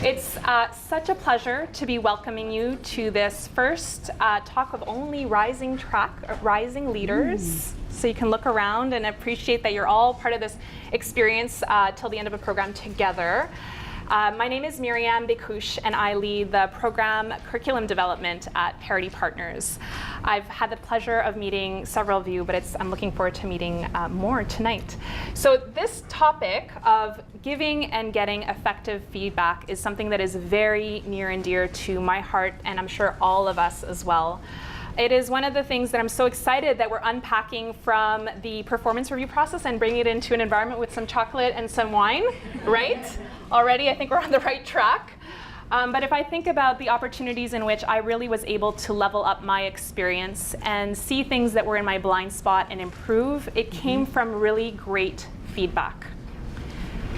It's such a pleasure to be welcoming you to this first talk of only rising leaders. So you can look around and appreciate that you're all part of this experience till the end of a program together. My name is Miriam Bekouche, and I lead the program curriculum development at Parity Partners. I've had the pleasure of meeting several of you, but I'm looking forward to meeting more tonight. So this topic of giving and getting effective feedback is something that is very near and dear to my heart, and I'm sure all of us as well. It is one of the things that I'm so excited that we're unpacking from the performance review process and bringing it into an environment with some chocolate and some wine, right? Already, I think we're on the right track. But if I think about the opportunities in which I really was able to level up my experience and see things that were in my blind spot and improve, it came from really great feedback.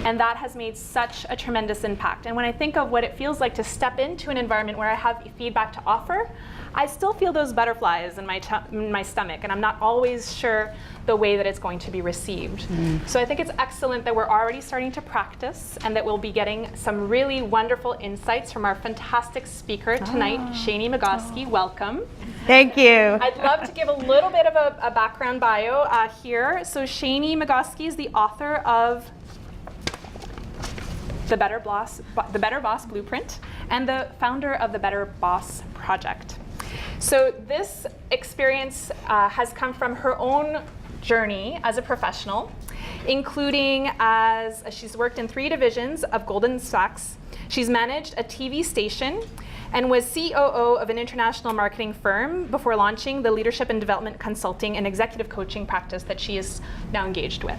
And that has made such a tremendous impact. And when I think of what it feels like to step into an environment where I have feedback to offer, I still feel those butterflies in my stomach, and I'm not always sure the way that it's going to be received. So I think it's excellent that we're already starting to practice and that we'll be getting some really wonderful insights from our fantastic speaker tonight, Shani Magoski. Welcome. Thank you. I'd love to give a little bit of a background bio here. So Shani Magoski is the author of the Better Boss Blueprint and the founder of the Better Boss Project. So this experience has come from her own journey as a professional, including as she's worked in 3 divisions of Goldman Sachs. She's managed a TV station and was COO of an international marketing firm before launching the leadership and development consulting and executive coaching practice that she is now engaged with.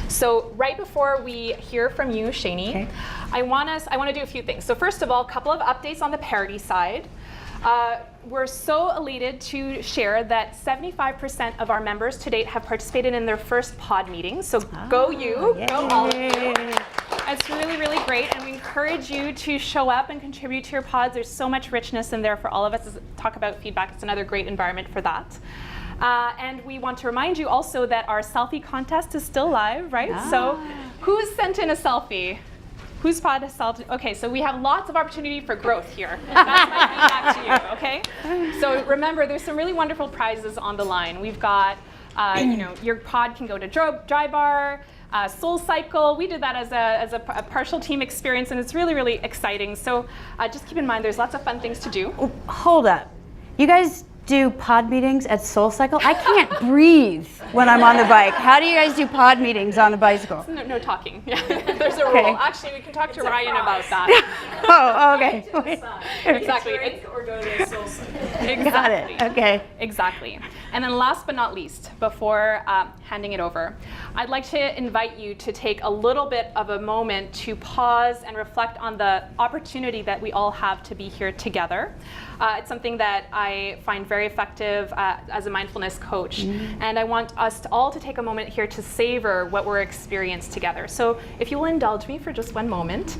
So right before we hear from you, Shani, I want to do a few things. So first of all, a couple of updates on the Parity side. We're so elated to share that 75% of our members to date have participated in their first pod meeting. So go you, go all of you. It's really, really great, and we encourage you to show up and contribute to your pods. There's so much richness in there for all of us to talk about feedback. It's another great environment for that. And we want to remind you also that our selfie contest is still live, right? So who's sent in a selfie? Whose pod has selfie? Okay, so we have lots of opportunity for growth here. That's my feedback to you, okay? So remember, there's some really wonderful prizes on the line. We've got, your pod can go to Dry Bar, Soul Cycle. We did that as a partial team experience, and it's really, really exciting. So just keep in mind, there's lots of fun things to do. Oh, hold up. You guys do pod meetings at Soul Cycle? I can't breathe when I'm on the bike. How do you guys do pod meetings on the bicycle? No talking. Yeah. There's a rule. Actually, we can talk to Ryan about that. Oh, okay. Exactly. Or go to Soul Cycle. Exactly. Got it. Okay. Exactly. And then last but not least, before handing it over, I'd like to invite you to take a little bit of a moment to pause and reflect on the opportunity that we all have to be here together. It's something that I find very effective as a mindfulness coach. And I want us all to take a moment here to savor what we're experiencing together. So if you will indulge me for just one moment,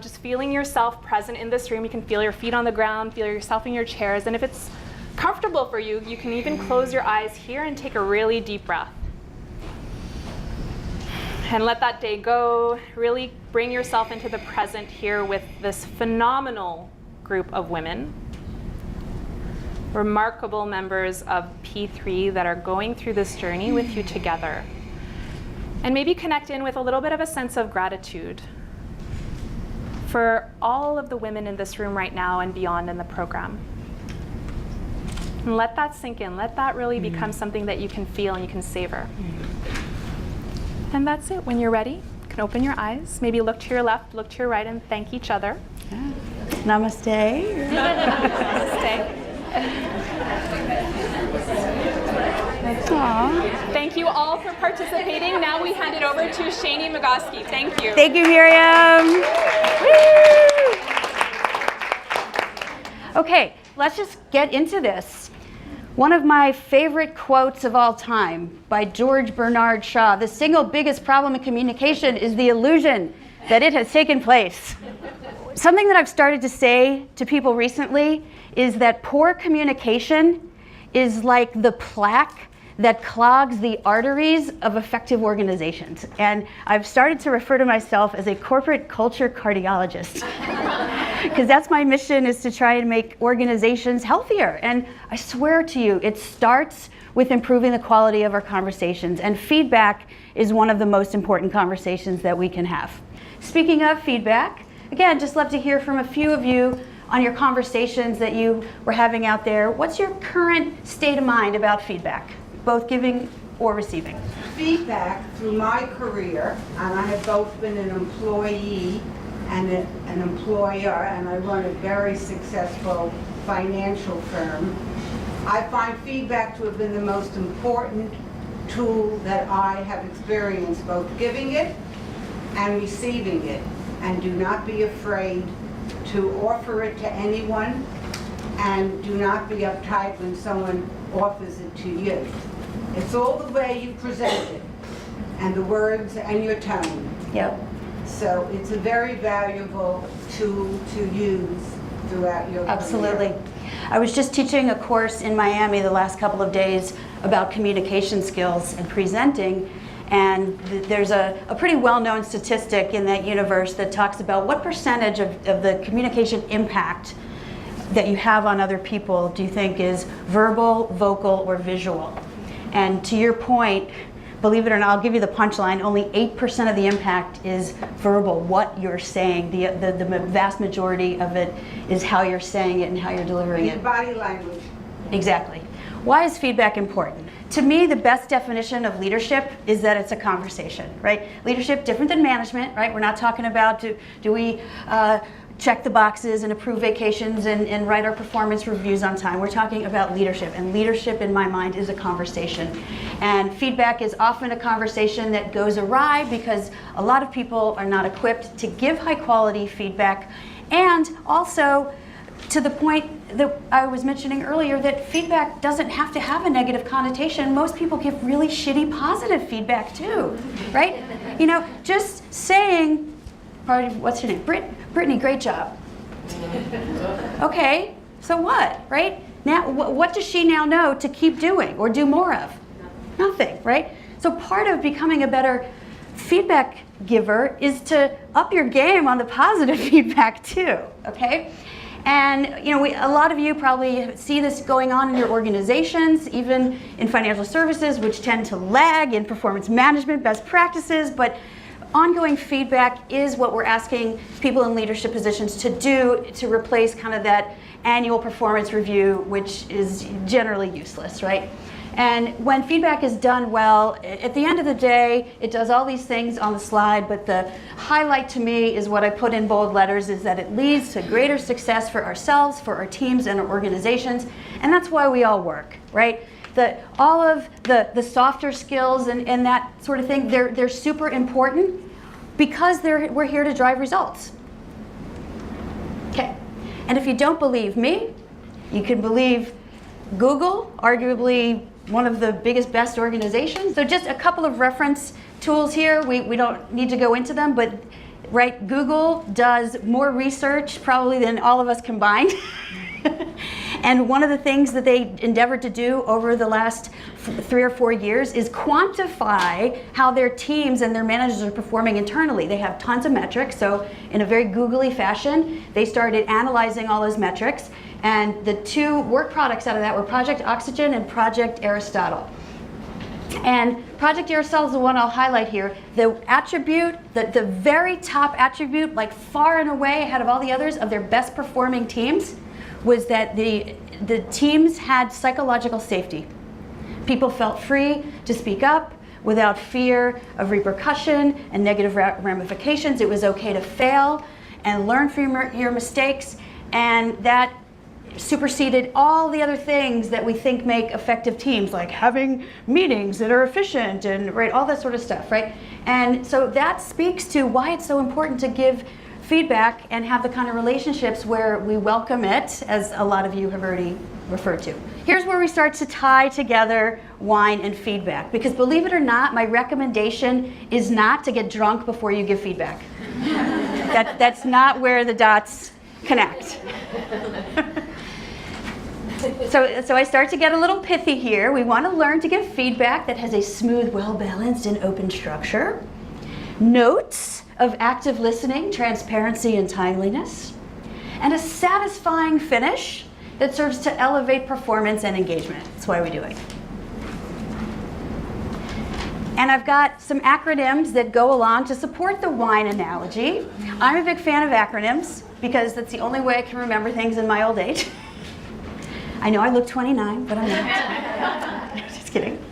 just feeling yourself present in this room. You can feel your feet on the ground, feel yourself in your chairs. And if it's comfortable for you, you can even close your eyes here and take a really deep breath. And let that day go. Really bring yourself into the present here with this phenomenal group of women. Remarkable members of P3 that are going through this journey with you together. And maybe connect in with a little bit of a sense of gratitude for all of the women in this room right now and beyond in the program. And let that sink in. Let that really become something that you can feel and you can savor. And that's it. When you're ready, you can open your eyes. Maybe look to your left, look to your right, and thank each other. Yeah. Namaste. Namaste. Aww. Thank you all for participating. Now we hand it over to Shani Magoski. Thank you. Thank you, Miriam. Woo! Okay, let's just get into this. One of my favorite quotes of all time by George Bernard Shaw: "The single biggest problem in communication is the illusion that it has taken place." Something that I've started to say to people recently is that poor communication is like the plaque that clogs the arteries of effective organizations. And I've started to refer to myself as a corporate culture cardiologist. Because that's my mission, is to try and make organizations healthier. And I swear to you, it starts with improving the quality of our conversations. And feedback is one of the most important conversations that we can have. Speaking of feedback, again, just love to hear from a few of you on your conversations that you were having out there. What's your current state of mind about feedback, both giving or receiving? Feedback through my career, and I have both been an employee and an employer, and I run a very successful financial firm. I find feedback to have been the most important tool that I have experienced, both giving it and receiving it. And do not be afraid to offer it to anyone, and do not be uptight when someone offers it to you. It's all the way you present it, and the words and your tone. Yep. So it's a very valuable tool to use throughout your Absolutely. career. I was just teaching a course in Miami the last couple of days about communication skills and presenting, and there's a pretty well-known statistic in that universe that talks about what percentage of the communication impact that you have on other people do you think is verbal, vocal, or visual? And to your point, believe it or not, I'll give you the punchline, only 8% of the impact is verbal, what you're saying. The vast majority of it is how you're saying it and how you're delivering Your it. body language. Exactly. Why is feedback important? To me, the best definition of leadership is that it's a conversation, right? Leadership, different than management, right? We're not talking about do we check the boxes and approve vacations and write our performance reviews on time. We're talking about leadership, and leadership in my mind is a conversation. And feedback is often a conversation that goes awry because a lot of people are not equipped to give high quality feedback, and also to the point that I was mentioning earlier, that feedback doesn't have to have a negative connotation. Most people give really shitty positive feedback too, right? You know, just saying, what's her name? Brittany, great job. Okay, so what, right? Now, what does she now know to keep doing or do more of? Nothing, right? So part of becoming a better feedback giver is to up your game on the positive feedback too, okay? And you know, a lot of you probably see this going on in your organizations, even in financial services, which tend to lag in performance management best practices, but ongoing feedback is what we're asking people in leadership positions to do to replace kind of that annual performance review, which is generally useless, right? And when feedback is done well, at the end of the day, it does all these things on the slide, but the highlight to me is what I put in bold letters, is that it leads to greater success for ourselves, for our teams and our organizations, and that's why we all work, right? All of the softer skills and that sort of thing, they're super important because we're here to drive results. Okay, and if you don't believe me, you can believe Google, arguably one of the biggest, best organizations. So just a couple of reference tools here. We don't need to go into them, but right, Google does more research probably than all of us combined. And one of the things that they endeavored to do over the last 3 or 4 years is quantify how their teams and their managers are performing internally. They have tons of metrics, so in a very googly fashion, they started analyzing all those metrics. And the 2 work products out of that were Project Oxygen and Project Aristotle. And Project Aristotle is the one I'll highlight here. The attribute, the very top attribute, like far and away ahead of all the others of their best performing teams, was that the teams had psychological safety. People felt free to speak up without fear of repercussion and negative ramifications. It was okay to fail and learn from your mistakes, and that superseded all the other things that we think make effective teams, like having meetings that are efficient and right, all that sort of stuff, right? And so that speaks to why it's so important to give feedback and have the kind of relationships where we welcome it, as a lot of you have already referred to. Here's where we start to tie together wine and feedback, because believe it or not, my recommendation is not to get drunk before you give feedback. That's not where the dots connect. So I start to get a little pithy here. We want to learn to give feedback that has a smooth, well-balanced, and open structure. Notes of active listening, transparency, and timeliness. And a satisfying finish that serves to elevate performance and engagement. That's why we do it. And I've got some acronyms that go along to support the wine analogy. I'm a big fan of acronyms because that's the only way I can remember things in my old age. I know I look 29, but I'm not. Just kidding.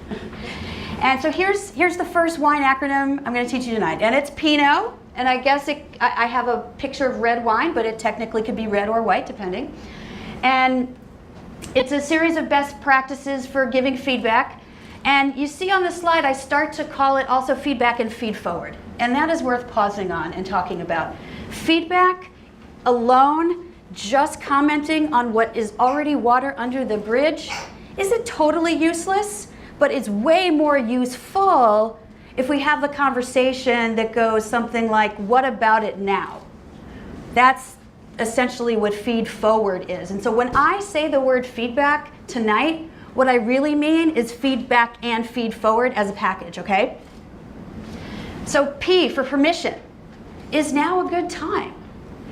And so here's the first wine acronym I'm going to teach you tonight. And it's PINOT. And I guess I have a picture of red wine, but it technically could be red or white, depending. And it's a series of best practices for giving feedback. And you see on the slide, I start to call it also feedback and feed forward. And that is worth pausing on and talking about. Feedback alone, just commenting on what is already water under the bridge, isn't totally useless, but it's way more useful if we have the conversation that goes something like, what about it now? That's essentially what feed forward is. And so when I say the word feedback tonight, what I really mean is feedback and feed forward as a package, okay? So P for permission. Is now a good time?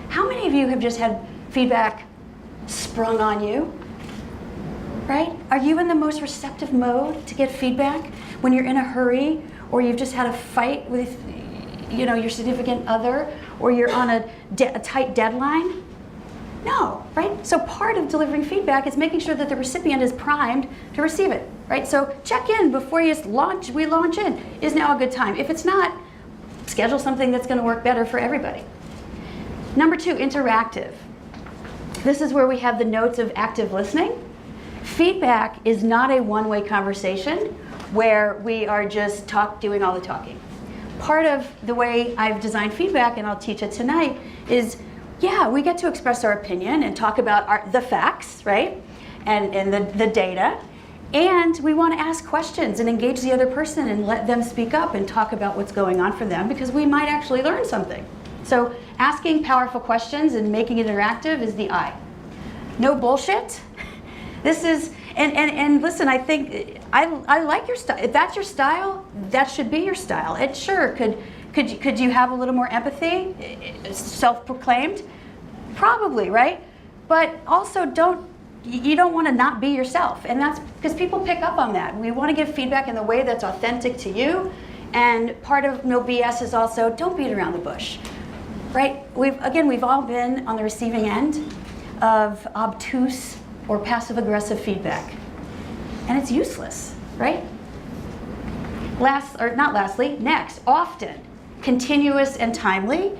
How many of you have just had feedback sprung on you? Right? Are you in the most receptive mode to get feedback when you're in a hurry, or you've just had a fight with, your significant other, or you're on a tight deadline? No, right? So part of delivering feedback is making sure that the recipient is primed to receive it, right? So check in before we launch in. Is now a good time? If it's not, schedule something that's going to work better for everybody. Number 2, interactive. This is where we have the notes of active listening. Feedback is not a one-way conversation where we are just doing all the talking. Part of the way I've designed feedback, and I'll teach it tonight, is we get to express our opinion and talk about the facts, right? And the data. And we want to ask questions and engage the other person and let them speak up and talk about what's going on for them, because we might actually learn something. So asking powerful questions and making it interactive is the I. No bullshit. This is, and listen, I think, I like your style. If that's your style, that should be your style. It sure could you have a little more empathy, self-proclaimed? Probably, right? But also you don't want to not be yourself. And that's because people pick up on that. We want to give feedback in the way that's authentic to you. And part of no BS is also don't beat around the bush, right? We've all been on the receiving end of obtuse or passive-aggressive feedback. And it's useless, right? Next, often, continuous and timely,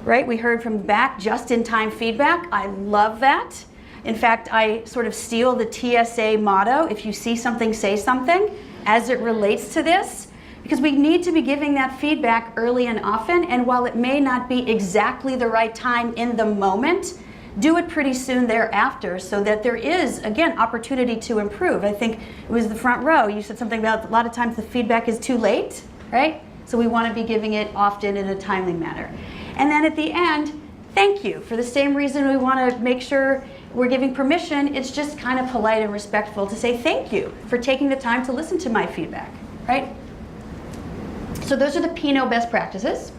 right? We heard from the back, just-in-time feedback. I love that. In fact, I sort of steal the TSA motto, if you see something, say something, as it relates to this, because we need to be giving that feedback early and often, and while it may not be exactly the right time in the moment, do it pretty soon thereafter so that there is, again, opportunity to improve. I think it was the front row. You said something about a lot of times the feedback is too late, right? So we want to be giving it often in a timely manner. And then at the end, thank you. For the same reason we want to make sure we're giving permission, it's just kind of polite and respectful to say thank you for taking the time to listen to my feedback, right? So those are the PINOT best practices.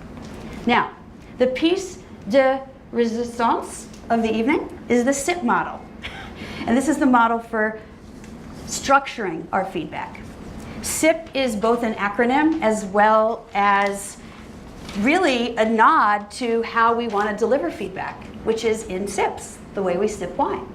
Now, the piece de resistance of the evening is the SIP model. And this is the model for structuring our feedback. SIP is both an acronym as well as really a nod to how we want to deliver feedback, which is in sips, the way we sip wine.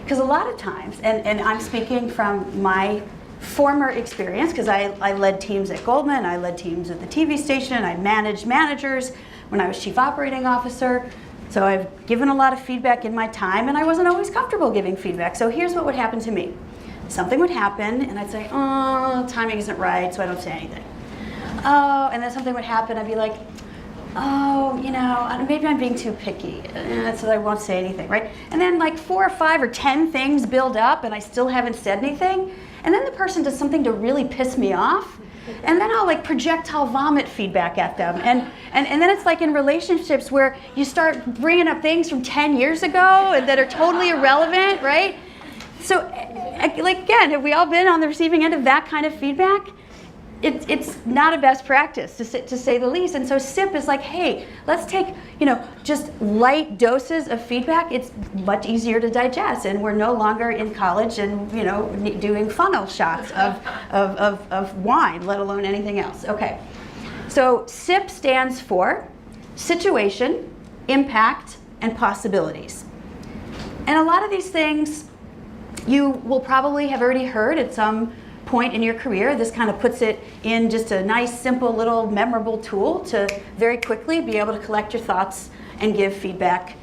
Because a lot of times, and I'm speaking from my former experience, because I led teams at Goldman, I led teams at the TV station, I managed managers when I was chief operating officer. So I've given a lot of feedback in my time, and I wasn't always comfortable giving feedback. So here's what would happen to me. Something would happen, and I'd say, oh, timing isn't right, so I don't say anything. Oh, and then something would happen, I'd be like, oh, maybe I'm being too picky, so I won't say anything, right? And then like 4 or 5 or 10 things build up, and I still haven't said anything. And then the person does something to really piss me off, and then I'll like projectile vomit feedback at them. And then it's like in relationships where you start bringing up things from 10 years ago that are totally irrelevant, right? So, like again, have we all been on the receiving end of that kind of feedback? It's not a best practice, to say the least. And so SIP is like, hey, let's take, just light doses of feedback. It's much easier to digest, and we're no longer in college and, doing funnel shots of wine, let alone anything else. Okay, so SIP stands for situation, impact, and possibilities. And a lot of these things you will probably have already heard at some point in your career. This kind of puts it in just a nice, simple, little memorable tool to very quickly be able to collect your thoughts and give feedback,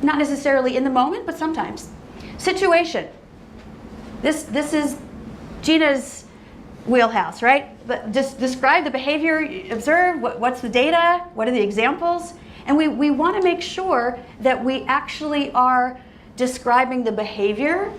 not necessarily in the moment, but sometimes. Situation. This is Gina's wheelhouse, right? But just describe the behavior you observe, what's the data, what are the examples, and we want to make sure that we actually are describing the behavior.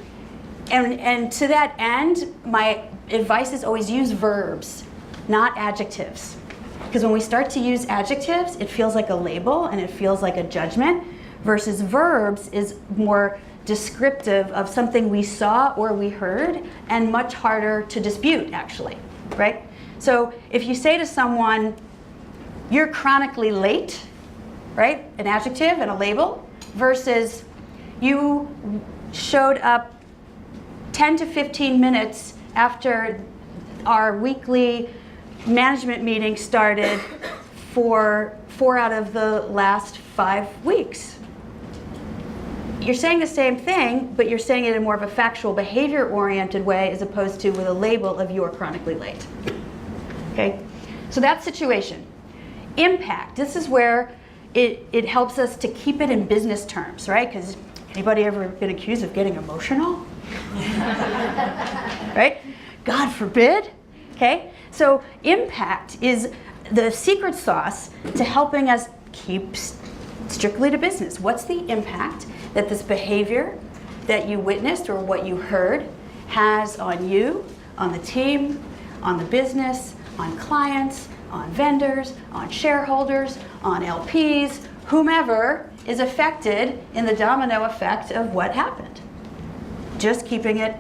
And to that end, my advice is always use verbs, not adjectives. Because when we start to use adjectives, it feels like a label and it feels like a judgment, versus verbs is more descriptive of something we saw or we heard, and much harder to dispute, actually, right? So if you say to someone, you're chronically late, right? An adjective and a label, versus you showed up 10 to 15 minutes after our weekly management meeting started for 4 out of the last 5 weeks. You're saying the same thing, but you're saying it in more of a factual, behavior-oriented way as opposed to with a label of you're chronically late. Okay? So that's situation. Impact. This is where it helps us to keep it in business terms, right? Because anybody ever been accused of getting emotional? Right? God forbid. Okay? So impact is the secret sauce to helping us keep strictly to business. What's the impact that this behavior that you witnessed or what you heard has on you, on the team, on the business, on clients, on vendors, on shareholders, on LPs, whomever is affected in the domino effect of what happened? Just keeping it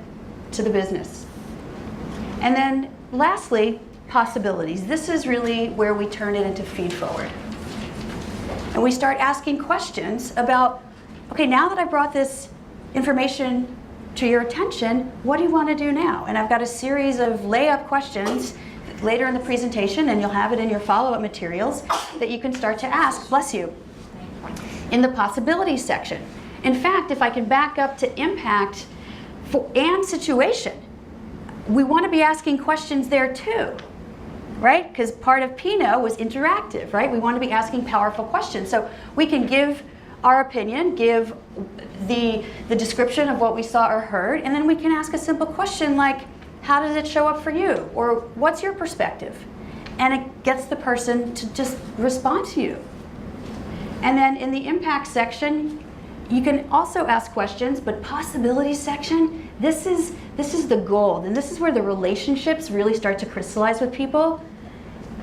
to the business. And then lastly, possibilities. This is really where we turn it into feed forward. And we start asking questions about, okay, now that I brought this information to your attention, what do you want to do now? And I've got a series of layup questions later in the presentation, and you'll have it in your follow-up materials that you can start to ask, bless you, in the possibilities section. In fact, if I can back up to impact and situation, we want to be asking questions there too, right? Because part of PINOT was interactive, right? We want to be asking powerful questions. So we can give our opinion, give the description of what we saw or heard, and then we can ask a simple question like, how does it show up for you? Or what's your perspective? And it gets the person to just respond to you. And then in the impact section, you can also ask questions, but possibilities section, this is the gold, and this is where the relationships really start to crystallize with people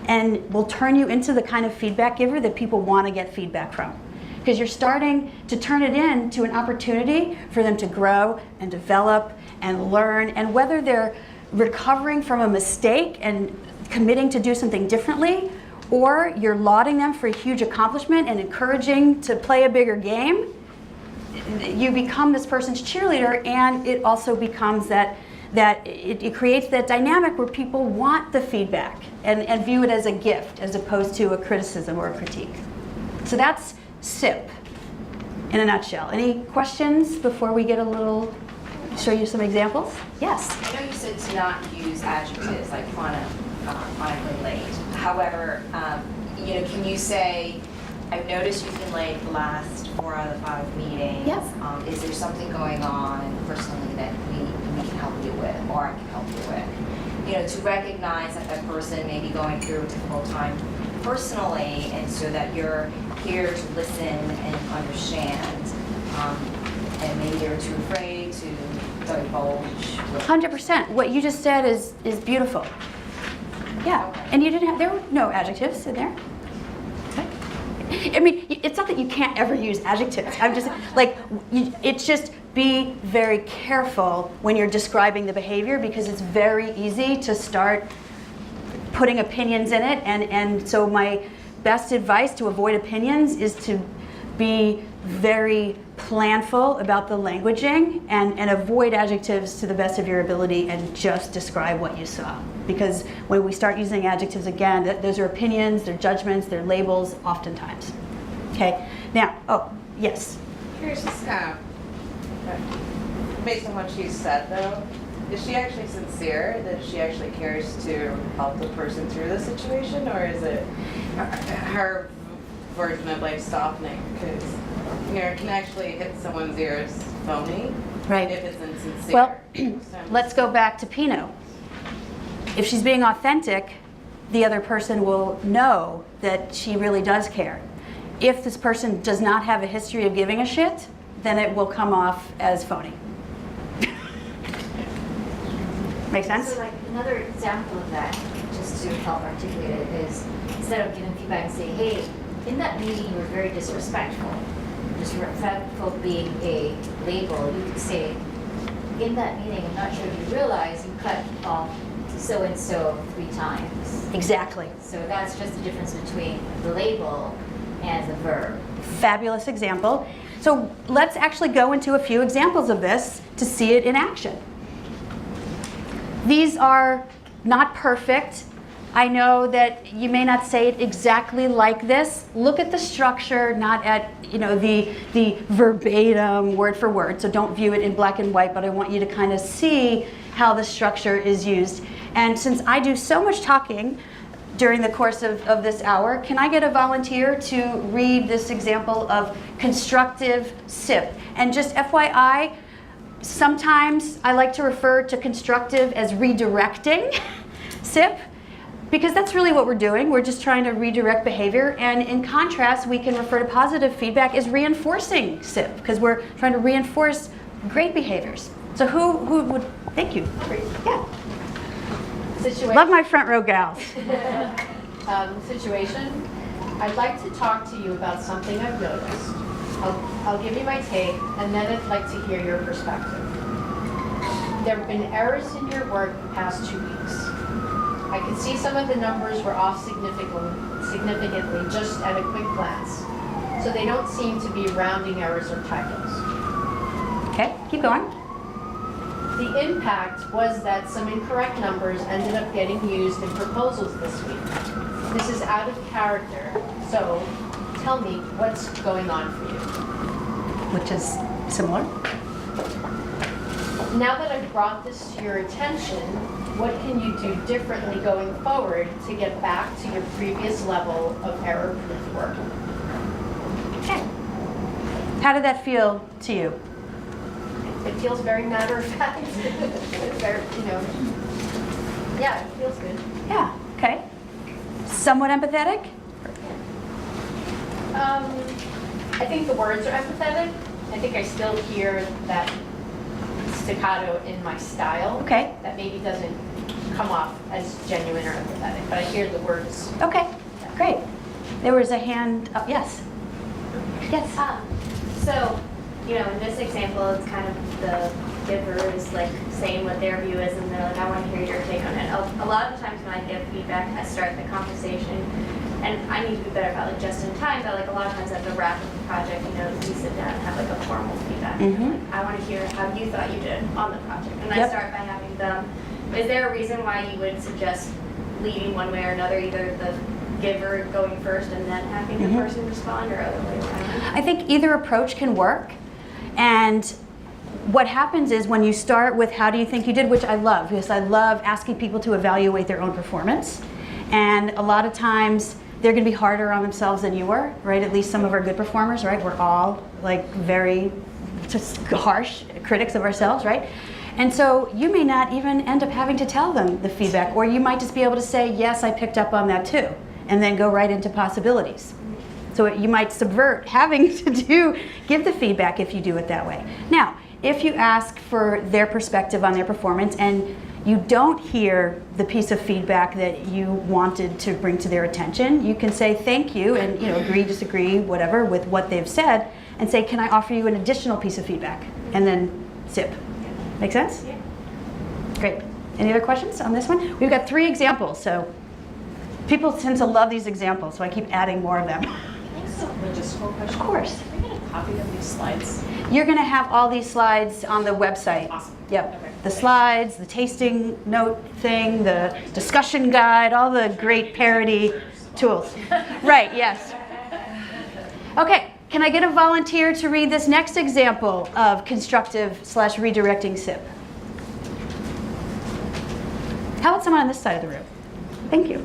and will turn you into the kind of feedback giver that people want to get feedback from. Because you're starting to turn it into an opportunity for them to grow and develop and learn, and whether they're recovering from a mistake and committing to do something differently, or you're lauding them for a huge accomplishment and encouraging to play a bigger game, you become this person's cheerleader, and it also becomes that it creates that dynamic where people want the feedback and view it as a gift as opposed to a criticism or a critique. So that's SIP in a nutshell. Any questions before we get a little, show you some examples? Yes? I know you said to not use adjectives like chronically late. However, can you say, I've noticed you've been late the last 4 out of 5 meetings. Yes. Is there something going on personally that we can help you with, or I can help you with? To recognize that that person may be going through a difficult time personally, and so that you're here to listen and understand, and maybe you're too afraid to divulge. 100%. What you just said is beautiful. Yeah, Okay. and you didn't have, there were no adjectives in there. I mean, it's not that you can't ever use adjectives. I'm just like, it's just be very careful when you're describing the behavior, because it's very easy to start putting opinions in it. And so my best advice to avoid opinions is to be very planful about the languaging and avoid adjectives to the best of your ability and just describe what you saw. Because when we start using adjectives again, those are opinions, they're judgments, they're labels oftentimes. Okay, now, oh, yes. Curious, based on what she said though, is she actually sincere that she actually cares to help the person through the situation, or is it her version of like softening? Because it can actually hit someone's ears phony, Right. if it's insincere. Well, So- let's go back to PINOT. If she's being authentic, the other person will know that she really does care. If this person does not have a history of giving a shit, then it will come off as phony. Make sense? So like another example of that, just to help articulate it, is instead of giving feedback and saying, hey, in that meeting you were very disrespectful. Disrespectful being a label, you could say, in that meeting, I'm not sure if you realize you cut off so-and-so 3 times. Exactly. So that's just the difference between the label and the verb. Fabulous example. So let's actually go into a few examples of this to see it in action. These are not perfect. I know that you may not say it exactly like this. Look at the structure, not at the verbatim word for word. So don't view it in black and white, but I want you to kind of see how the structure is used. And since I do so much talking during the course of this hour, can I get a volunteer to read this example of constructive SIP? And just FYI, sometimes I like to refer to constructive as redirecting SIP, because that's really what we're doing. We're just trying to redirect behavior. And in contrast, we can refer to positive feedback as reinforcing SIP, because we're trying to reinforce great behaviors. So who would, thank you. Yeah. Situation. Love my front row gals. Situation. I'd like to talk to you about something I've noticed. I'll give you my take, and then I'd like to hear your perspective. There have been errors in your work the past 2 weeks. I could see some of the numbers were off significantly just at a quick glance. So they don't seem to be rounding errors or typos. Okay, keep going. The impact was that some incorrect numbers ended up getting used in proposals this week. This is out of character, so tell me what's going on for you. Which is similar. Now that I've brought this to your attention, what can you do differently going forward to get back to your previous level of error-proof work? Okay. How did that feel to you? It feels very matter-of-fact. Very, yeah, it feels good. Yeah, okay. Somewhat empathetic? I think the words are empathetic. I think I still hear that staccato in my style. Okay. That maybe doesn't come off as genuine or empathetic, but I hear the words. Okay, great. There was a hand up, yes. Yes. So, in this example, it's kind of the giver is like saying what their view is, and they're like, I want to hear your take on it. A lot of the times when I give feedback, I start the conversation, and I need to be better about just in time, but like a lot of times at the wrap of the project, we sit down and have like a formal feedback. Mhm. Like, I want to hear how you thought you did on the project. And Yep. I start by having them, is there a reason why you would suggest leading one way or another, either the giver going first and then having the person respond, or other way around? I think either approach can work. And what happens is when you start with how do you think you did, which I love, because I love asking people to evaluate their own performance. And a lot of times they're going to be harder on themselves than you were, right? At least some of our good performers, right? We're all like very just harsh critics of ourselves, right? And so you may not even end up having to tell them the feedback, or you might just be able to say, yes, I picked up on that too, and then go right into possibilities. So you might subvert having to give the feedback if you do it that way. Now, if you ask for their perspective on their performance and you don't hear the piece of feedback that you wanted to bring to their attention, you can say thank you and agree, disagree, whatever with what they've said, and say, can I offer you an additional piece of feedback? and then SIP. Make sense? Yeah. Great. Any other questions on this one? We've got 3 examples, so people tend to love these examples, so I keep adding more of them. Logistical question. Of course. Can we get a copy of these slides? You're going to have all these slides on the website. Awesome. Yep. Okay. The slides, the tasting note thing, the discussion guide, all the great Parity tools. Right, yes. Okay, can I get a volunteer to read this next example of constructive/redirecting SIP? How about someone on this side of the room? Thank you.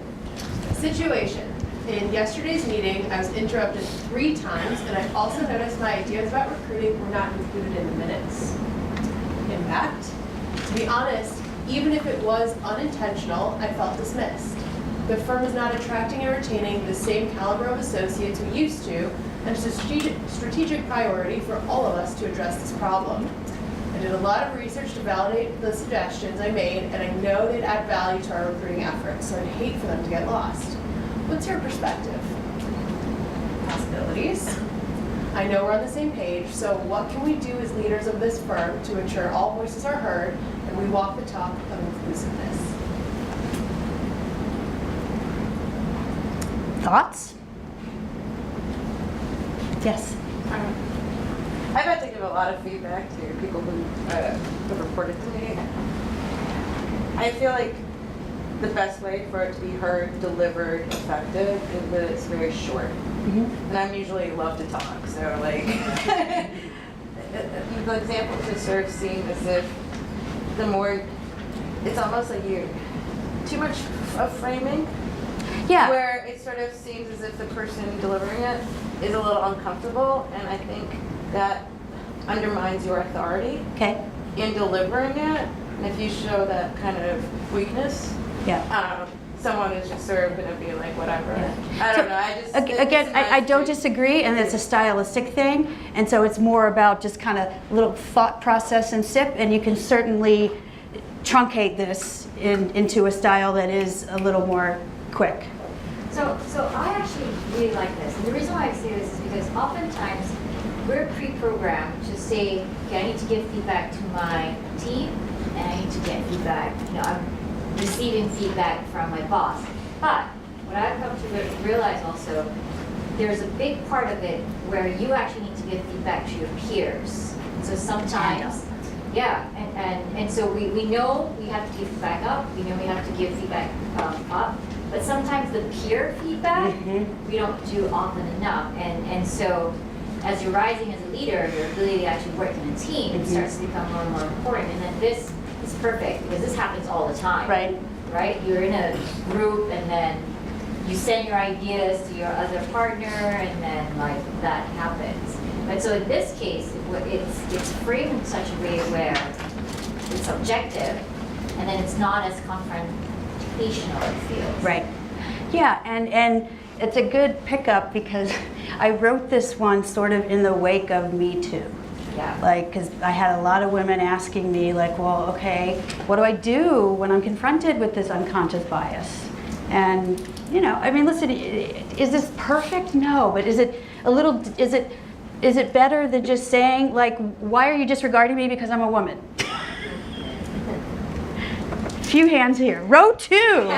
Situation. In yesterday's meeting, I was interrupted 3 times, and I also noticed my ideas about recruiting were not included in the minutes. Impact? To be honest, even if it was unintentional, I felt dismissed. The firm is not attracting and retaining the same caliber of associates we used to, and it's a strategic priority for all of us to address this problem. I did a lot of research to validate the suggestions I made, and I know they'd add value to our recruiting efforts, so I'd hate for them to get lost. What's your perspective? Possibilities. I know we're on the same page, so what can we do as leaders of this firm to ensure all voices are heard and we walk the talk of inclusiveness? Thoughts? Yes. I've had to give a lot of feedback to people who have reported to me. I feel like the best way for it to be heard, delivered, effective is that it's very short. And I'm usually love to talk, so like, the example just sort of seemed as if the more, it's almost like too much of framing. Yeah. Where it sort of seems as if the person delivering it is a little uncomfortable, and I think that undermines your authority Okay. in delivering it. And if you show that kind of weakness, Yeah. someone is just sort of going to be like, whatever. Yeah. I So, don't know. I don't disagree, and it's a stylistic thing, and so it's more about just kind of little thought process and SIP, and you can certainly truncate this into a style that is a little more quick. So I actually really like this. And the reason why I say this is because oftentimes we're pre-programmed to say, okay, I need to give feedback to my team, and I need to get feedback, I'm receiving feedback from my boss. But what I've come to realize also, there's a big part of it where you actually need to give feedback to your peers. So sometimes, yeah, and so we know we have to give feedback up, we know we have to give feedback up, but sometimes the peer feedback, we don't do often enough. And so as you're rising as a leader, your ability to actually work in a team starts to become more and more important. And then this is perfect because this happens all the time. Right? You're in a group and then you send your ideas to your other partner and then like that happens. But so in this case, it's framed in such a way where it's objective and then it's not as confrontational, it feels. Right. Yeah, and it's a good pickup because I wrote this one sort of in the wake of Me Too. Yeah. Like, because I had a lot of women asking me, like, well, okay, what do I do when I'm confronted with this unconscious bias? And, I mean, listen, is this perfect? No, but is it better than just saying, like, why are you disregarding me because I'm a woman? Few hands here. Row 2.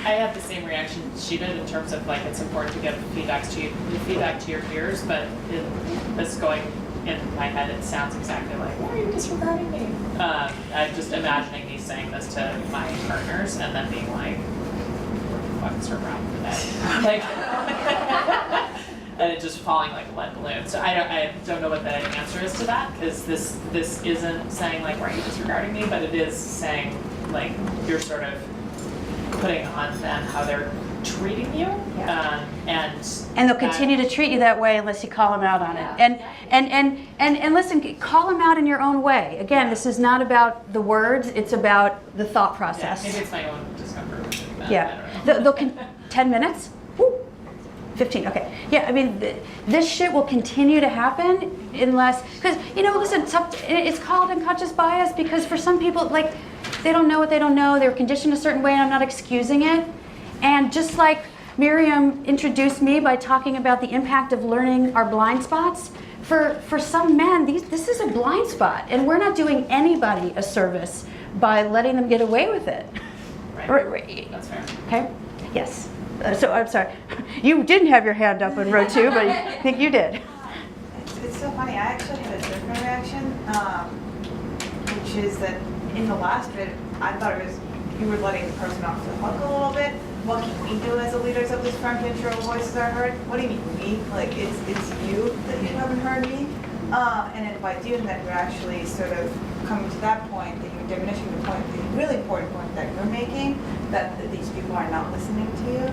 I had the same reaction she did in terms of like it's important to give feedback to your peers, but this going in my head, it sounds exactly like, why are you disregarding me? I'm just imagining me saying this to my partners and then being like, what the fuck is her problem today? Like, and it just falling like a lead balloon. So I don't know what the answer is to that, because this isn't saying like, why are you disregarding me? But it is saying like, you're sort of putting on them how they're treating you, and they'll continue to treat you that way unless you call them out on it. And listen, call them out in your own way. Again, this is not about the words; it's about the thought process. Maybe it's my own discomfort with it. Yeah, they'll 10 minutes. Woo. 15. Okay. Yeah. I mean, this shit will continue to happen unless, because listen, it's called unconscious bias because for some people, like, they don't know what they don't know. They were conditioned a certain way, and I'm not excusing it. And just like Miriam introduced me by talking about the impact of learning our blind spots, for some men, this is a blind spot, and we're not doing anybody a service by letting them get away with it. Right. That's fair. Okay? Yes. So I'm sorry. You didn't have your hand up in row 2, but I think you did. It's so funny. I actually had a different reaction, which is that in the last bit, I thought it was you were letting the person off the hook a little bit. What can we do as the leaders of this firm to ensure voices are heard? What do you mean me? Like it's you that you haven't heard me. And then by doing that, you're actually sort of coming to that point that you're diminishing the point, the really important point that you're making, that these people are not listening to you.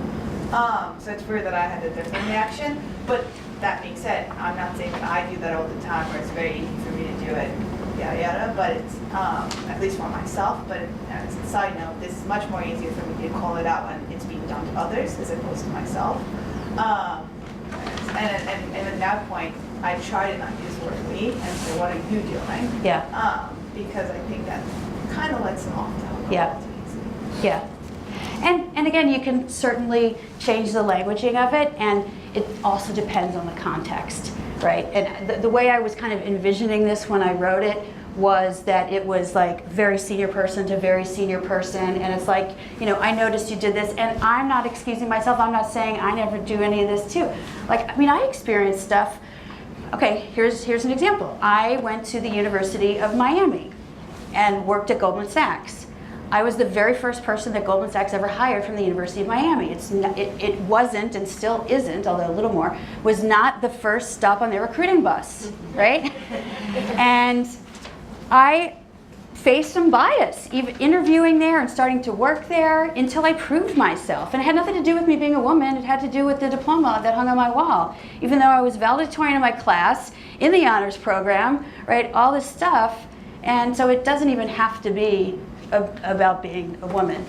So it's weird that I had a different reaction. But that being said, I'm not saying that I do that all the time, where it's very easy for me to do it, yada yada. But it's at least for myself. But as a side note, this is much more easier for me to call it out when it's being done to others as opposed to myself. And at that point, I try to not use the word we and say, what are you doing? Yeah. Because I think that kind of lets them off the hook. Yeah. Yeah. And again, you can certainly change the languaging of it, and it also depends on the context, right? And the way I was kind of envisioning this when I wrote it was that it was like very senior person to very senior person, and it's like, you know, I noticed you did this, and I'm not excusing myself. I'm not saying I never do any of this too. Like, I mean, I experienced stuff. Okay, here's an example. I went to the University of Miami and worked at Goldman Sachs. I was the very first person that Goldman Sachs ever hired from the University of Miami. It wasn't, and still isn't, although a little more, was not the first stop on their recruiting bus, right? And I faced some bias, even interviewing there and starting to work there, until I proved myself. And it had nothing to do with me being a woman. It had to do with the diploma that hung on my wall. Even though I was valedictorian in my class, in the honors program, right, all this stuff. And so it doesn't even have to be about being a woman.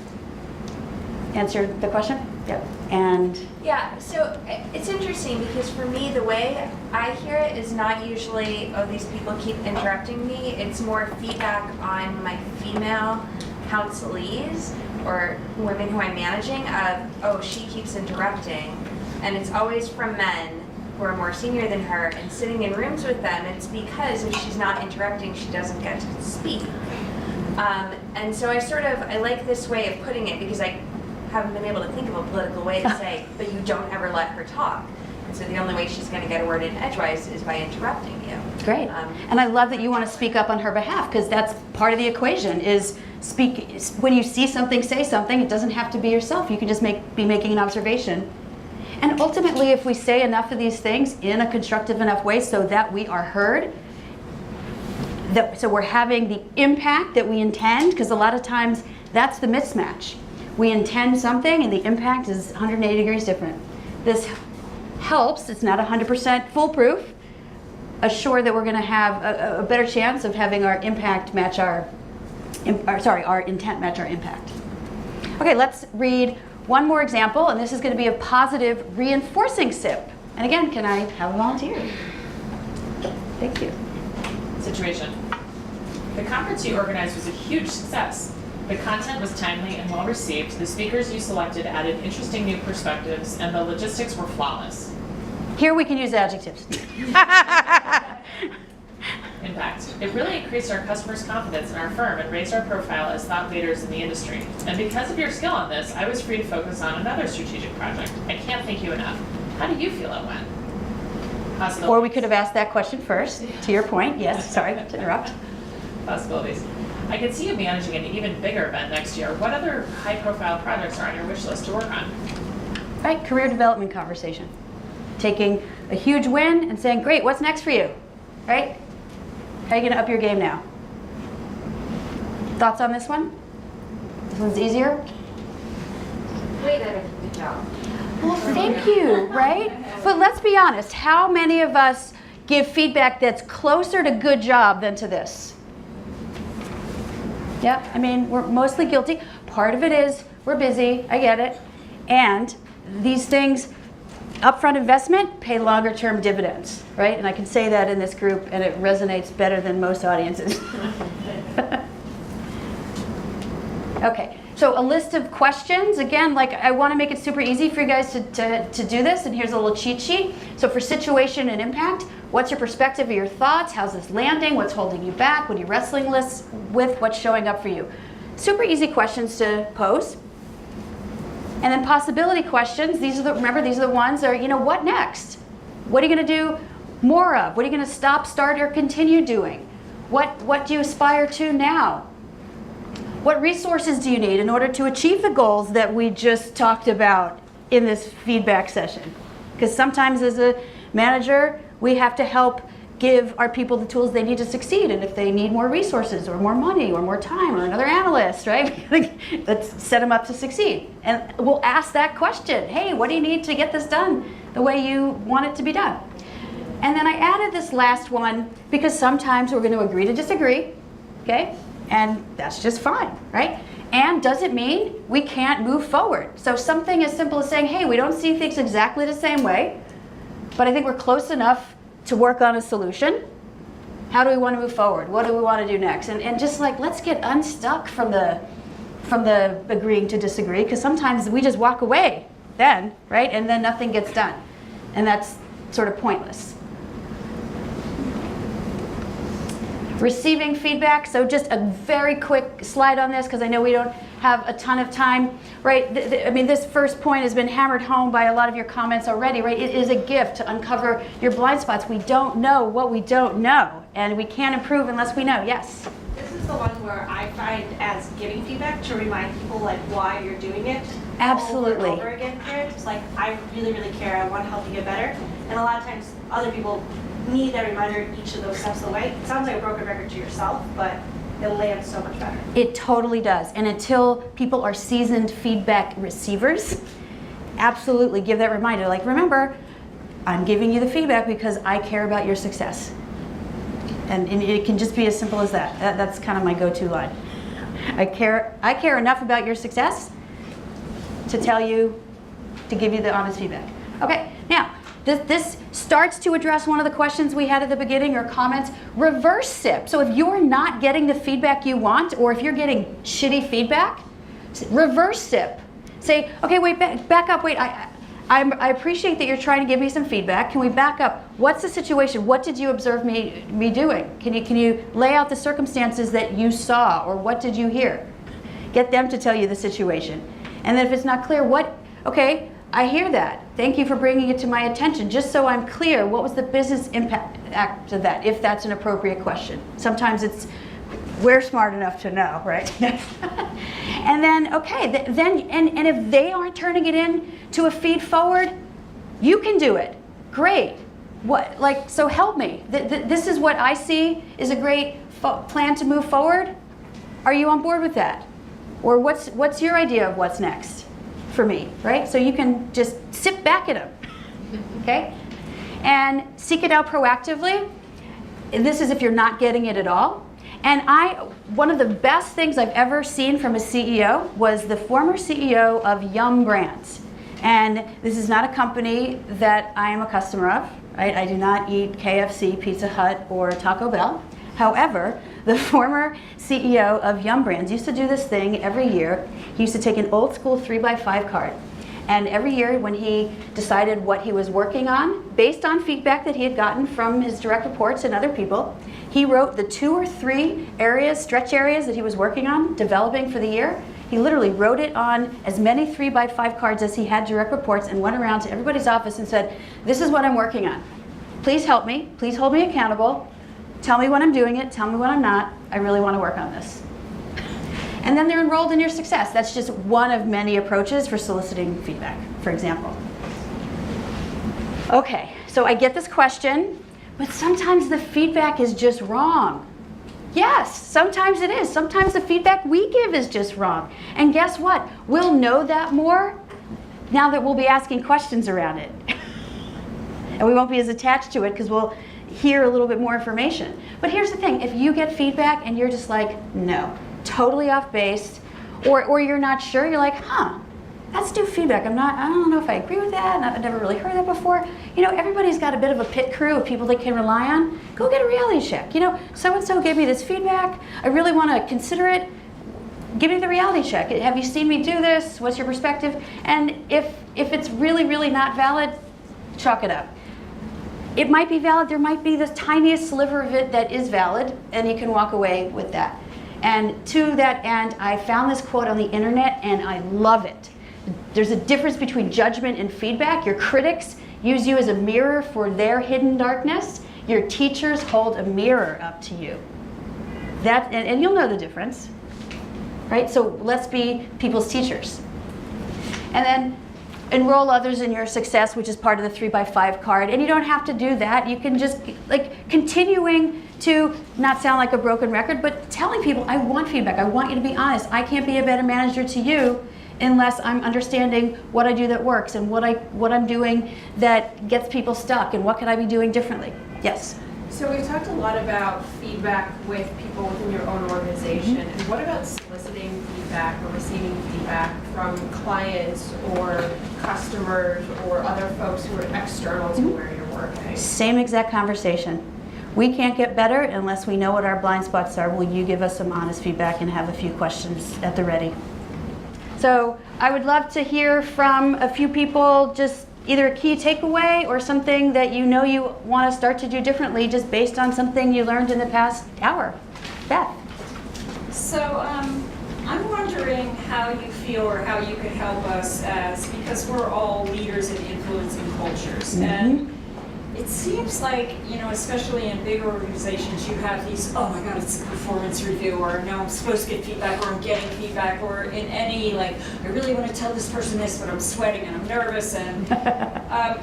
Answer the question? Yeah. And Yeah, so it's interesting because for me, the way I hear it is not usually, oh, these people keep interrupting me. It's more feedback on my female counselees or women who I'm managing of, oh, she keeps interrupting. And it's always from men who are more senior than her, and sitting in rooms with them, it's because if she's not interrupting, she doesn't get to speak. And so I like this way of putting it because I haven't been able to think of a political way to say, but you don't ever let her talk. And so the only way she's going to get a word in edgewise is by interrupting you. great. And I love that you want to speak up on her behalf, because that's part of the equation is speak. When you see something, say something. It doesn't have to be yourself. You can just be making an observation. And ultimately, if we say enough of these things in a constructive enough way so that we are heard, so we're having the impact that we intend, because a lot of times that's the mismatch. We intend something and the impact is 180 degrees different. This helps, it's not 100% foolproof, assure that we're going to have a better chance of having our impact match our intent match our impact. Okay, let's read one more example, and this is going to be a positive reinforcing SIP. And again, can I have a volunteer? Thank you. Situation. The conference you organized was a huge success. The content was timely and well received, the speakers you selected added interesting new perspectives, and the logistics were flawless. Here we can use adjectives. Impact. It really increased our customers' confidence in our firm and raised our profile as thought leaders in the industry. And because of your skill on this, I was free to focus on another strategic project. I can't thank you enough. How do you feel it went? Possibilities. Or we could have asked that question first, to your point. Yes, sorry to interrupt. Possibilities. I could see you managing an even bigger event next year. What other high-profile projects are on your wish list to work on? Right, career development conversation. Taking a huge win and saying, great, what's next for you? Right? How are you going to up your game now? Thoughts on this one? This one's easier? Way better. Good job. Well, thank you, right? But let's be honest, how many of us give feedback that's closer to good job than to this? Yeah, I mean, we're mostly guilty. Part of it is we're busy, I get it. And these things, upfront investment, pay longer term dividends, right? And I can say that in this group, and it resonates better than most audiences. Okay, so a list of questions. Again, like I want to make it super easy for you guys to do this, and here's a little cheat sheet. So for situation and impact, What's your perspective or your thoughts? How's this landing? What's holding you back? What are you wrestling with? What's showing up for you? Super easy questions to pose. And then possibility questions. These are the ones that are, what next? What are you going to do more of? What are you going to stop, start, or continue doing? What do you aspire to now? What resources do you need in order to achieve the goals that we just talked about in this feedback session? Because sometimes as a manager, we have to help give our people the tools they need to succeed. And if they need more resources or more money or more time or another analyst, right? Let's set them up to succeed. And we'll ask that question. Hey, what do you need to get this done the way you want it to be done? And then I added this last one because sometimes we're going to agree to disagree, okay? And that's just fine, right? And does it mean we can't move forward? So something as simple as saying, hey, we don't see things exactly the same way, but I think we're close enough to work on a solution. How do we want to move forward? What do we want to do next? And just like, let's get unstuck from the agreeing to disagree, because sometimes we just walk away then, right? And then nothing gets done. And that's sort of pointless. Receiving feedback, so just a very quick slide on this because I know we don't have a ton of time, right? I mean, this first point has been hammered home by a lot of your comments already, right? It is a gift to uncover your blind spots. We don't know what we don't know, and we can't improve unless we know. Yes? This is the one where I find as giving feedback to remind people like why you're doing it. Absolutely. Over and over again for it. It's like, I really, really care. I want to help you get better. And a lot of times other people need that reminder each of those steps of the way. It sounds like a broken record to yourself, but it lands so much better. It totally does. And until people are seasoned feedback receivers, absolutely give that reminder. Like, remember, I'm giving you the feedback because I care about your success. And it can just be as simple as that. That's kind of my go-to line. I care enough about your success to give you the honest feedback. Okay, now, this starts to address one of the questions we had at the beginning or comments. Reverse SIP. So if you're not getting the feedback you want, or if you're getting shitty feedback, reverse SIP. Say, okay, wait, back up, wait. I appreciate that you're trying to give me some feedback. Can we back up? What's the situation? What did you observe me doing? Can you lay out the circumstances that you saw, or what did you hear? Get them to tell you the situation. And then if it's not clear, okay, I hear that. Thank you for bringing it to my attention. Just so I'm clear, what was the business impact of that, if that's an appropriate question? Sometimes we're smart enough to know, right? And then, okay, and if they aren't turning it in to a feed forward, you can do it. Great. So help me. This is what I see is a great plan to move forward. Are you on board with that? Or what's your idea of what's next for me, right? So you can just sit back at them, okay? And seek it out proactively. This is if you're not getting it at all. And one of the best things I've ever seen from a CEO was the former CEO of Yum Brands. And this is not a company that I am a customer of, right? I do not eat KFC, Pizza Hut, or Taco Bell. However, the former CEO of Yum Brands used to do this thing every year. He used to take an old school 3x5 card. And every year when he decided what he was working on, based on feedback that he had gotten from his direct reports and other people, he wrote the 2 or 3 stretch areas that he was working on, developing for the year. He literally wrote it on as many 3x5 cards as he had direct reports and went around to everybody's office and said, this is what I'm working on. Please help me. Please hold me accountable. Tell me when I'm doing it. Tell me when I'm not. I really want to work on this. And then they're enrolled in your success. That's just one of many approaches for soliciting feedback, for example. Okay, so I get this question, but sometimes the feedback is just wrong. Yes, sometimes it is. Sometimes the feedback we give is just wrong. And guess what? We'll know that more now that we'll be asking questions around it. And we won't be as attached to it because we'll hear a little bit more information. But here's the thing, if you get feedback and you're just like, no, totally off base, or you're not sure, you're like, that's new feedback. I don't know if I agree with that, and I've never really heard that before. Everybody's got a bit of a pit crew of people they can rely on. Go get a reality check. So-and-so gave me this feedback. I really want to consider it. Give me the reality check. Have you seen me do this? What's your perspective? And if it's really, really not valid, chalk it up. it might be valid. There might be the tiniest sliver of it that is valid, and you can walk away with that. And to that end, I found this quote on the internet, and I love it. There's a difference between judgment and feedback. Your critics use you as a mirror for their hidden darkness. Your teachers hold a mirror up to you. And you'll know the difference, right? So let's be people's teachers. And then enroll others in your success, which is part of the 3x5 card. And you don't have to do that. You can just, like, continuing to not sound like a broken record, but telling people, I want feedback. I want you to be honest. I can't be a better manager to you unless I'm understanding what I do that works and what I'm doing that gets people stuck and what could I be doing differently. Yes? So we've talked a lot about feedback with people within your own organization. And what about soliciting feedback or receiving feedback from clients or customers or other folks who are external to where you're working? Same exact conversation. We can't get better unless we know what our blind spots are. Will you give us some honest feedback and have a few questions at the ready? So I would love to hear from a few people, just either a key takeaway or something that you know you want to start to do differently just based on something you learned in the past hour. Beth. So I'm wondering how you feel or how you could help us because we're all leaders in influencing cultures. And it seems like, you know, especially in big organizations, you have these, oh my God, it's a performance review, or no, I'm supposed to get feedback, or I'm getting feedback, or in any, like, I really want to tell this person this, but I'm sweating and I'm nervous. And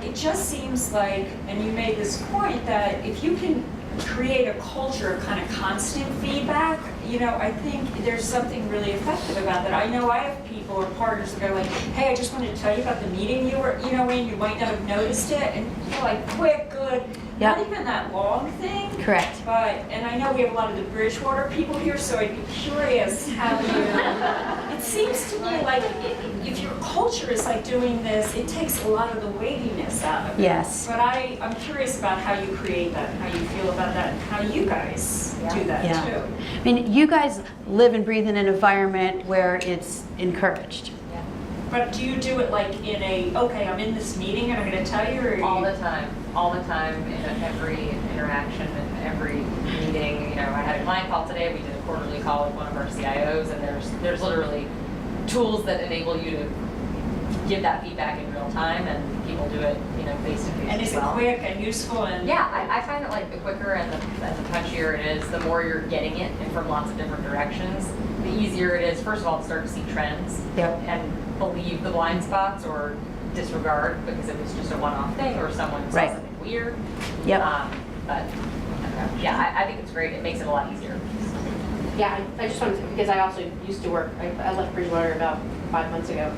it just seems like, and you made this point, that if you can create a culture of kind of constant feedback, you know, I think there's something really effective about that. I know I have people or partners that go like, hey, I just wanted to tell you about the meeting you were, you know, in, you might not have noticed it, and you're like, quick, good, not even that long thing. Correct. But, and I know we have a lot of the Bridgewater people here, so I'd be curious how you, it seems to me like if your culture is like doing this, it takes a lot of the weightiness out of it. Yes. But I'm curious about how you create that, how you feel about that, and how you guys do that too. I mean, you guys live and breathe in an environment where it's encouraged. But do you do it like in a, okay, I'm in this meeting and I'm going to tell you, or all the time in every interaction and every meeting. You know, I had a client call today. We did a quarterly call with one of our CIOs, and there's literally tools that enable you to give that feedback in real time, and people do it, you know, face to face. And is it quick and useful? And yeah, I find that like the quicker and the touchier it is, the more you're getting it and from lots of different directions, the easier it is, first of all, to start to see trends and believe the blind spots or disregard because it was just a one-off thing or someone saw something weird. But yeah, I think it's great. It makes it a lot easier. Yeah, I just wanted to, because I also used to work, I left Bridgewater about 5 months ago.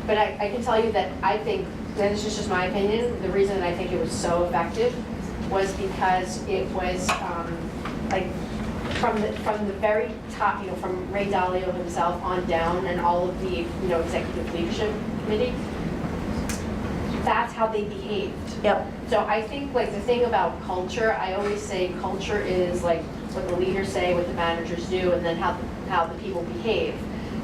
But I can tell you that I think, and this is just my opinion, the reason that I think it was so effective was because it was like from the very top, you know, from Ray Dalio himself on down and all of the, you know, executive leadership committee, that's how they behaved. So I think like the thing about culture, I always say culture is like what the leaders say, what the managers do, and then how the people behave.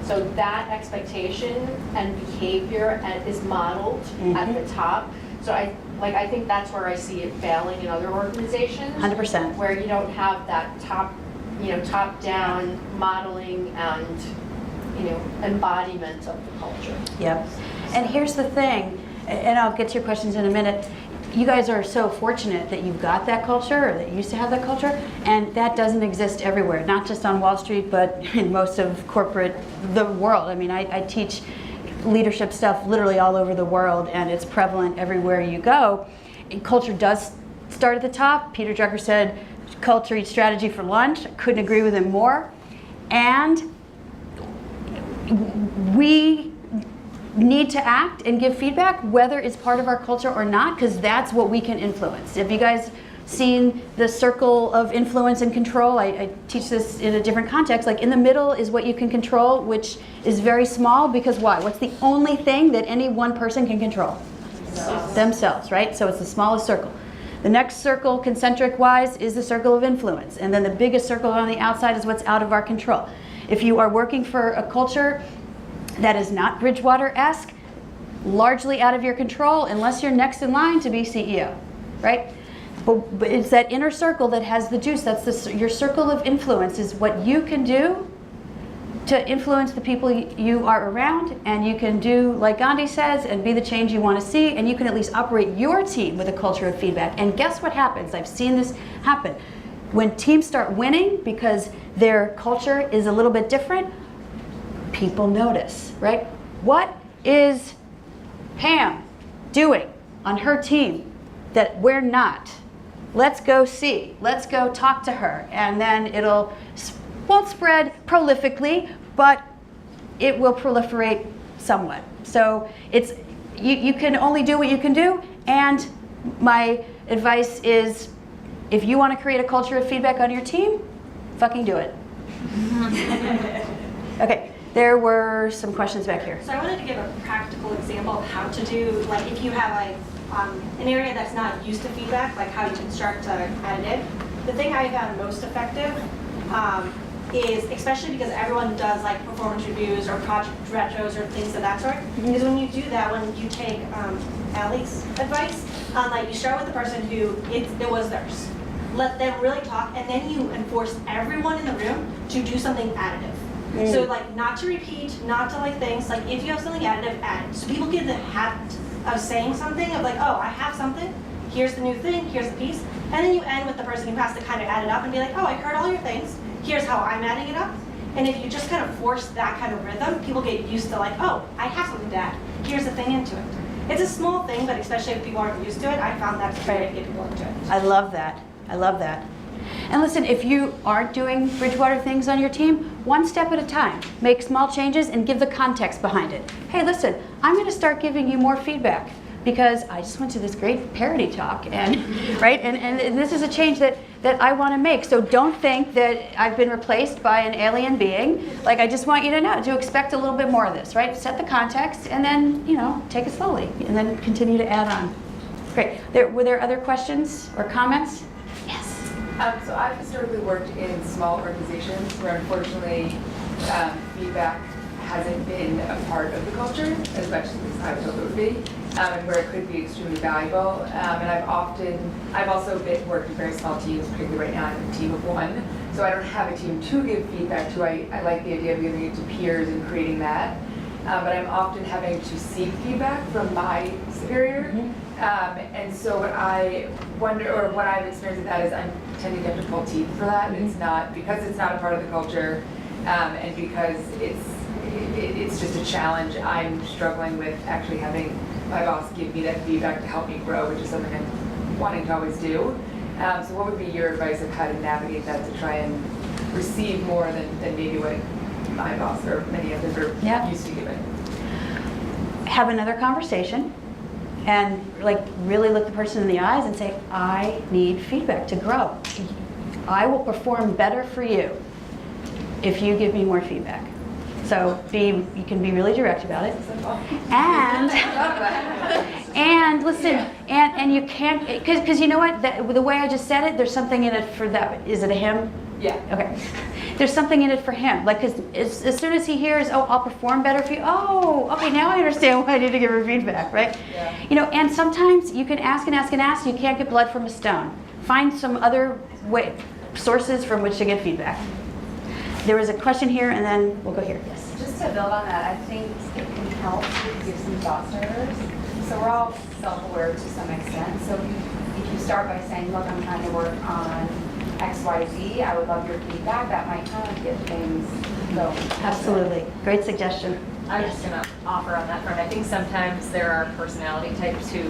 So that expectation and behavior is modeled at the top. So I think that's where I see it failing in other organizations. 100%. Where you don't have that top-down modeling and, you know, embodiment of the culture. And here's the thing, and I'll get to your questions in a minute. You guys are so fortunate that you've got that culture, or that you used to have that culture, and that doesn't exist everywhere, not just on Wall Street, but in most of the world. I mean, I teach leadership stuff literally all over the world, and it's prevalent everywhere you go. And culture does start at the top. Peter Drucker said, culture eats strategy for lunch. I couldn't agree with him more. And we need to act and give feedback, whether it's part of our culture or not, because that's what we can influence. Have you guys seen the circle of influence and control? I teach this in a different context. Like in the middle is what you can control, which is very small, because why? What's the only thing that any one person can control? Themselves, right? So it's the smallest circle. The next circle, concentric-wise, is the circle of influence. And then the biggest circle on the outside is what's out of our control. If you are working for a culture that is not Bridgewater-esque, largely out of your control, unless you're next in line to be CEO. right? But it's that inner circle that has the juice. That's your circle of influence is what you can do to influence the people you are around, and you can do like Gandhi says and be the change you want to see, and you can at least operate your team with a culture of feedback. And guess what happens? I've seen this happen. When teams start winning because their culture is a little bit different, people notice, right? What is Pam doing on her team that we're not? Let's go see. Let's go talk to her. And then won't spread prolifically, but it will proliferate somewhat. So it's you can only do what you can do. And my advice is, if you want to create a culture of feedback on your team, fucking do it. Okay, there were some questions back here. So I wanted to give a practical example of how to do, like if you have like an area that's not used to feedback, like how you can start to add it in. The thing I found most effective is, especially because everyone does like performance reviews or project retros or things of that sort, is when you do that, when you take Allie's advice, like you start with the person who it was theirs. Let them really talk, and then you enforce everyone in the room to do something additive. So like not to repeat, not to like things, like if you have something additive, add it. So people get the habit of saying something, of like, oh, I have something, here's the new thing, here's the piece, and then you end with the person who has to kind of add it up and be like, oh, I heard all your things, here's how I'm adding it up. And if you just kind of force that kind of rhythm, people get used to like, oh, I have something to add, here's the thing into it. It's a small thing, but especially if people aren't used to it, I found that's a way to get people into it. I love that. I love that. And listen, if you aren't doing Bridgewater things on your team, one step at a time. Make small changes and give the context behind it. Hey, listen, I'm going to start giving you more feedback because I just went to this great Parity talk, and right, and this is a change that I want to make. So don't think that I've been replaced by an alien being. Like, I just want you to know, to expect a little bit more of this, right? Set the context and then, take it slowly and then continue to add on. Great. Were there other questions or comments? Yes. So I've historically worked in small organizations where unfortunately feedback hasn't been a part of the culture as much as I would hope it would be, and where it could be extremely valuable. And I've also worked in very small teams, particularly right now I'm in a team of one, so I don't have a team to give feedback to. I like the idea of giving it to peers and creating that. But I'm often having to seek feedback from my superior. And so what I wonder, or what I've experienced with that is I'm tending to have to pull teeth for that. It's not, because it's not a part of the culture, and because it's just a challenge, I'm struggling with actually having my boss give me that feedback to help me grow, which is something I'm wanting to always do. So what would be your advice of how to navigate that to try and receive more than maybe what my boss or many others are used to giving? Have another conversation and really look the person in the eyes and say, I need feedback to grow. I will perform better for you if you give me more feedback. So you can be really direct about it. And listen, and you can't, because you know what, the way I just said it, there's something in it for that. Is it a him? Yeah. Okay. There's something in it for him. Because as soon as he hears, oh, I'll perform better for you. Oh, okay, now I understand why I need to give her feedback, right? Yeah. And sometimes you can ask and ask and ask. You can't get blood from a stone. Find some other sources from which to get feedback. There was a question here, and then we'll go here. Yes. Just to build on that, I think it can help to give some thought starters. So we're all self-aware to some extent. So if you start by saying, look, I'm trying to work on XYZ, I would love your feedback, that might kind of get things going. Absolutely. Great suggestion. I'm just going to offer on that front. I think sometimes there are personality types who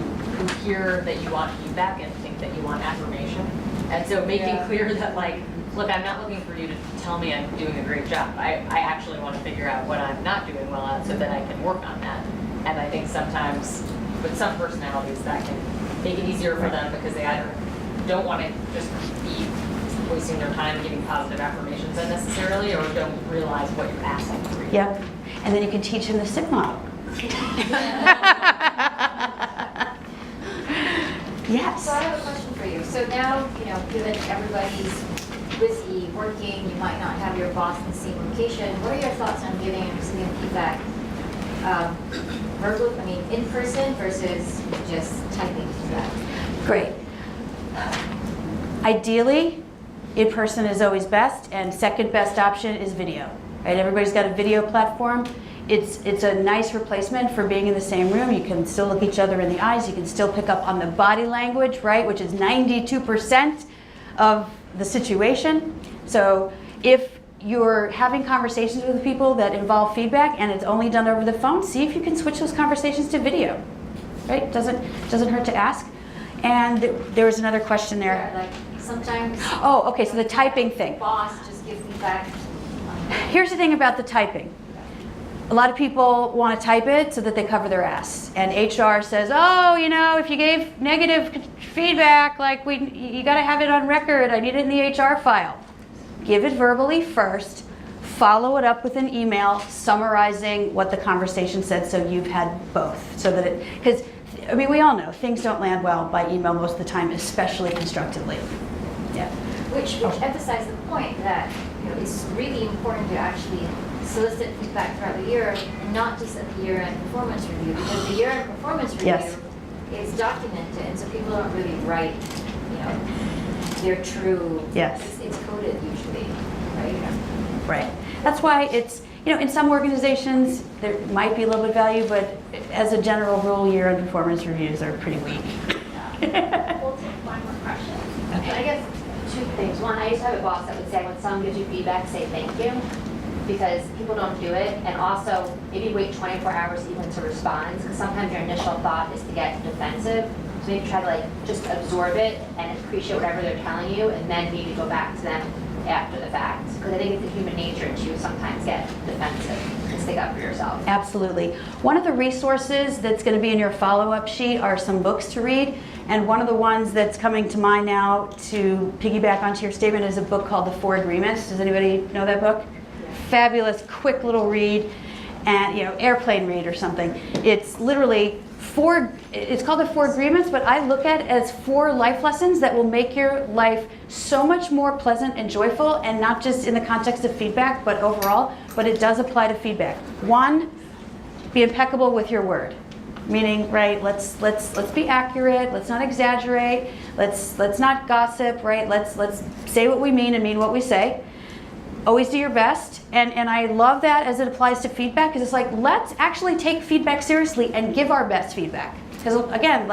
hear that you want feedback and think that you want affirmation. And so making clear that, look, I'm not looking for you to tell me I'm doing a great job. I actually want to figure out what I'm not doing well at so that I can work on that. And I think sometimes with some personalities that can make it easier for them because they either don't want to just be wasting their time giving positive affirmations unnecessarily, or don't realize what you're asking for. Yep. And then you can teach them the SIP model. Yes. So I have a question for you. So now, given everybody's busy working, you might not have your boss in the same location. What are your thoughts on giving and receiving feedback verbally, in person versus just typing feedback? Great. Ideally, in person is always best, and second best option is video. Right? Everybody's got a video platform. It's a nice replacement for being in the same room. You can still look each other in the eyes. You can still pick up on the body language, right, which is 92% of the situation. So if you're having conversations with people that involve feedback and it's only done over the phone, see if you can switch those conversations to video. Right? Doesn't hurt to ask. And there was another question there. Yeah, like sometimes. Oh, okay. So the typing thing. Boss just gives feedback. Here's the thing about the typing. A lot of people want to type it so that they cover their ass. And HR says, oh, you know, if you gave negative feedback, like you got to have it on record. I need it in the HR file. Give it verbally first. Follow it up with an email summarizing what the conversation said, so you've had both. So that it, because I mean, we all know things don't land well by email most of the time, especially constructively. Yeah. Which emphasizes the point that it's really important to actually solicit feedback throughout the year, and not just at the year-end performance review, because the year-end performance review is documented, and so people don't really write, their true. Yes. It's coded usually, right? Right. That's why it's, in some organizations there might be a little bit of value, but as a general rule, year-end performance reviews are pretty weak. We'll take one more question. Okay. I guess two things. One, I used to have a boss that would say when someone gives you feedback, say thank you, because people don't do it, and also maybe wait 24 hours even to respond, because sometimes your initial thought is to get defensive. So maybe try to just absorb it and appreciate whatever they're telling you, and then maybe go back to them after the fact. Because I think it's a human nature to sometimes get defensive and stick up for yourself. Absolutely. One of the resources that's going to be in your follow-up sheet are some books to read. And one of the ones that's coming to mind now to piggyback onto your statement is a book called The 4 Agreements. Does anybody know that book? Yeah. Fabulous, quick little read, and airplane read or something. It's literally it's called The 4 Agreements, but I look at it as 4 life lessons that will make your life so much more pleasant and joyful, and not just in the context of feedback, but overall, but it does apply to feedback. 1, be impeccable with your word. Meaning, right, let's be accurate, let's not exaggerate, let's not gossip, right? Let's say what we mean and mean what we say. Always do your best, and I love that as it applies to feedback, because it's like, let's actually take feedback seriously and give our best feedback. Because again,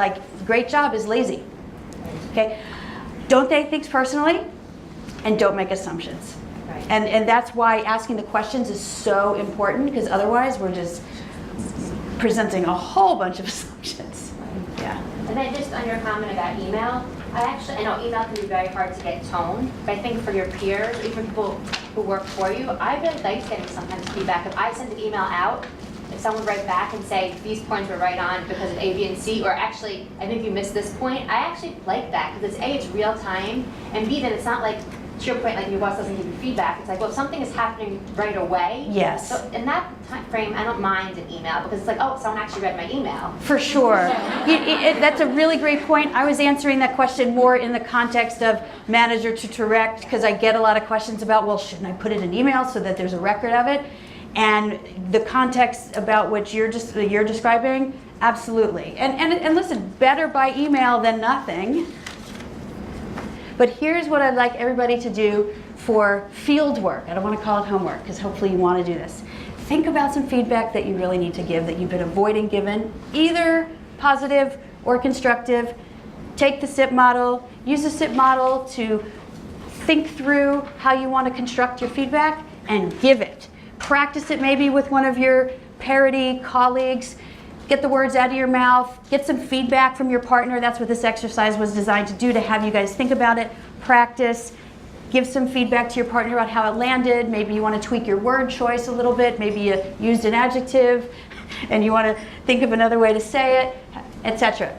great job is lazy. Okay? Don't take things personally, and don't make assumptions. Right. And that's why asking the questions is so important, because otherwise we're just presenting a whole bunch of assumptions. Yeah. And then just on your comment about email, I know email can be very hard to get tone, but I think for your peers, even people who work for you, I really like getting sometimes feedback. If I send an email out, if someone write back and say, these points were right on because of A, B, and C, or actually, I think you missed this point, I actually like that, because it's A, it's real time, and B, then it's not like, to your point, like your boss doesn't give you feedback. It's like, well, if something is happening right away. Yes. So in that time frame, I don't mind an email, because it's like, oh, someone actually read my email. For sure. That's a really great point. I was answering that question more in the context of manager to direct, because I get a lot of questions about, well, shouldn't I put it in email so that there's a record of it? And the context about what you're describing, absolutely. And listen, better by email than nothing. But here's what I'd like everybody to do for field work. I don't want to call it homework, because hopefully you want to do this. Think about some feedback that you really need to give, that you've been avoiding giving, either positive or constructive. Take the SIP model, use the SIP model to think through how you want to construct your feedback, and give it. Practice it maybe with one of your Parity colleagues. Get the words out of your mouth, get some feedback from your partner. That's what this exercise was designed to do, to have you guys think about it, practice, give some feedback to your partner about how it landed. Maybe you want to tweak your word choice a little bit. Maybe you used an adjective and you want to think of another way to say it, etc.